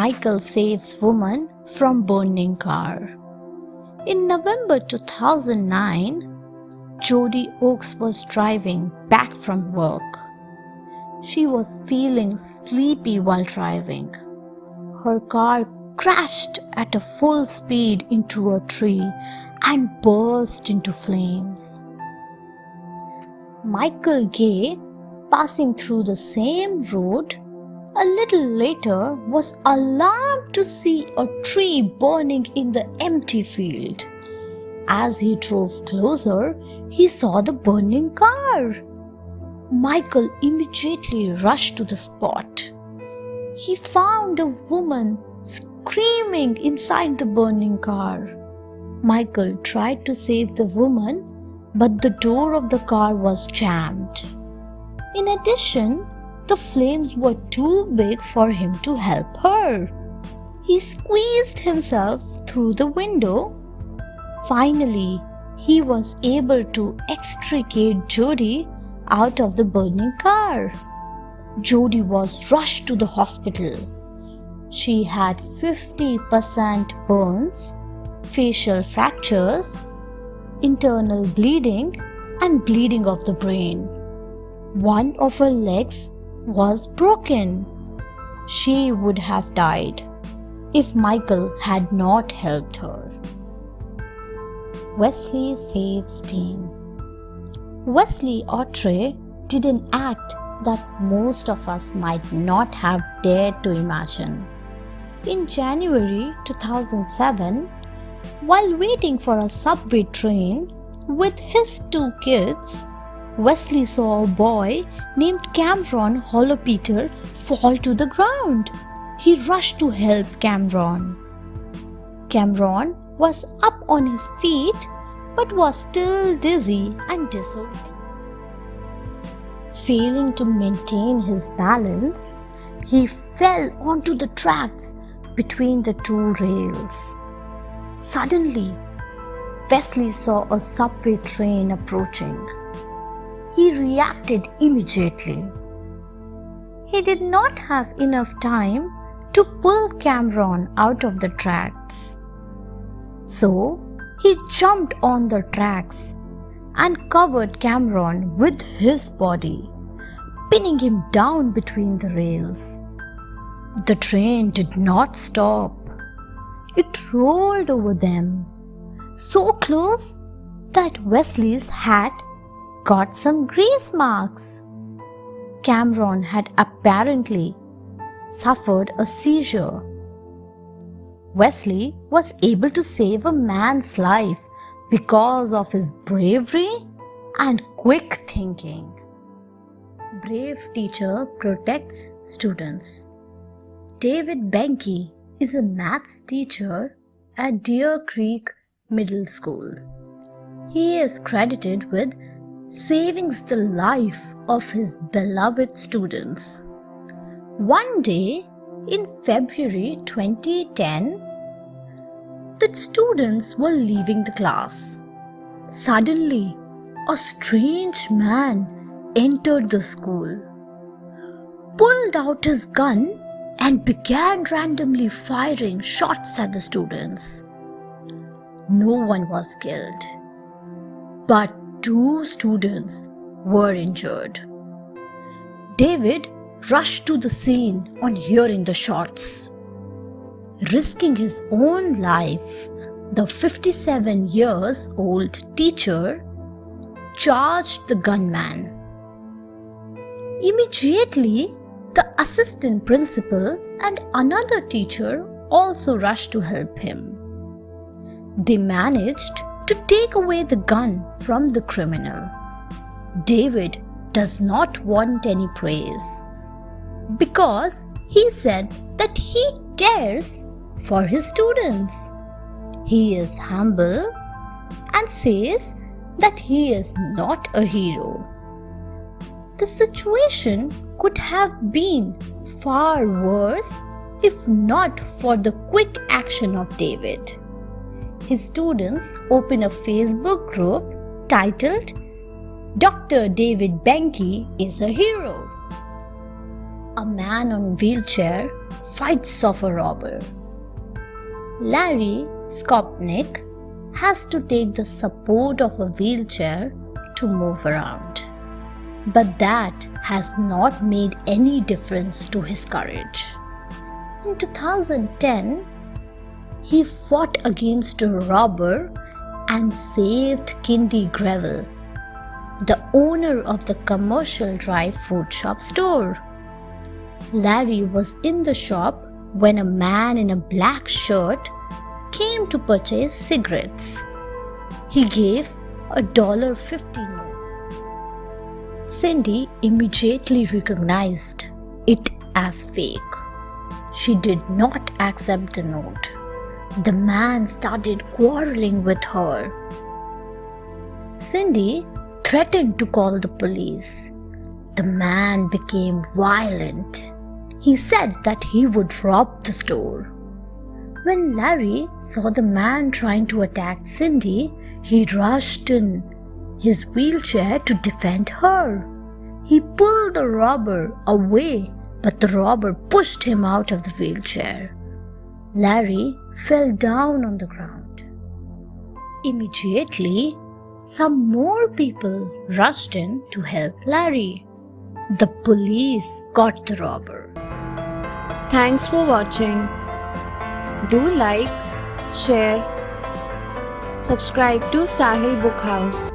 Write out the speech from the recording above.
Michael saves woman from burning car. In November 2009, Jody Oakes was driving back from work. She was feeling sleepy while driving. Her car crashed at a full speed into a tree and burst into flames. Michael Gay, passing through the same road, a little later was alarmed to see a tree burning in the empty field. As he drove closer, he saw the burning car. Michael immediately rushed to the spot. He found a woman screaming inside the burning car. Michael tried to save the woman, but the door of the car was jammed. In addition, the flames were too big for him to help her. He squeezed himself through the window. Finally, he was able to extricate Jody out of the burning car. Jody was rushed to the hospital. She had 50% burns, facial fractures, internal bleeding, and bleeding of the brain. One of her legs was broken. She would have died if Michael had not helped her. Wesley saves team. Wesley Autry did an act that most of us might not have dared to imagine. In January 2007, while waiting for a subway train with his 2 kids, Wesley saw a boy named Cameron Holopeter fall to the ground. He rushed to help Cameron. Cameron was up on his feet but was still dizzy and disoriented. Failing to maintain his balance, he fell onto the tracks between the 2 rails. Suddenly, Wesley saw a subway train approaching. He reacted immediately. He did not have enough time to pull Cameron out of the tracks. So, he jumped on the tracks and covered Cameron with his body, pinning him down between the rails. The train did not stop. It rolled over them, so close that Wesley's hat got some grease marks. Cameron had apparently suffered a seizure. Wesley was able to save a man's life because of his bravery and quick thinking. Brave teacher protects students. David Benke is a maths teacher at Deer Creek Middle School. He is credited with saving the life of his beloved students. One day in February 2010, the students were leaving the class. Suddenly, a strange man entered the school, pulled out his gun, and began randomly firing shots at the students. No one was killed, but 2 students were injured. David rushed to the scene on hearing the shots. Risking his own life, the 57-year-old teacher charged the gunman. Immediately, the assistant principal and another teacher also rushed to help him. They managed to take away the gun from the criminal. David does not want any praise because he said that he cares for his students. He is humble and says that he is not a hero. The situation could have been far worse if not for the quick action of David. His students opened a Facebook group titled Dr. David Benke is a Hero. A man on wheelchair fights off a robber. Larry Skopnik has to take the support of a wheelchair to move around. But that has not made any difference to his courage. In 2010, he fought against a robber and saved Kindy Gravel, the owner of the commercial dry fruit shop store. Larry was in the shop when a man in a black shirt came to purchase cigarettes. He gave $1.50 note. Cindy immediately recognized it as fake. She did not accept the note. The man started quarreling with her. Cindy threatened to call the police. The man became violent. He said that he would rob the store. When Larry saw the man trying to attack Cindy, he rushed in his wheelchair to defend her. He pulled the robber away, but the robber pushed him out of the wheelchair. Larry fell down on the ground. Immediately, some more people rushed in to help Larry. The police got the robber. Thanks for watching. Do like, share, subscribe to Sahil Book House.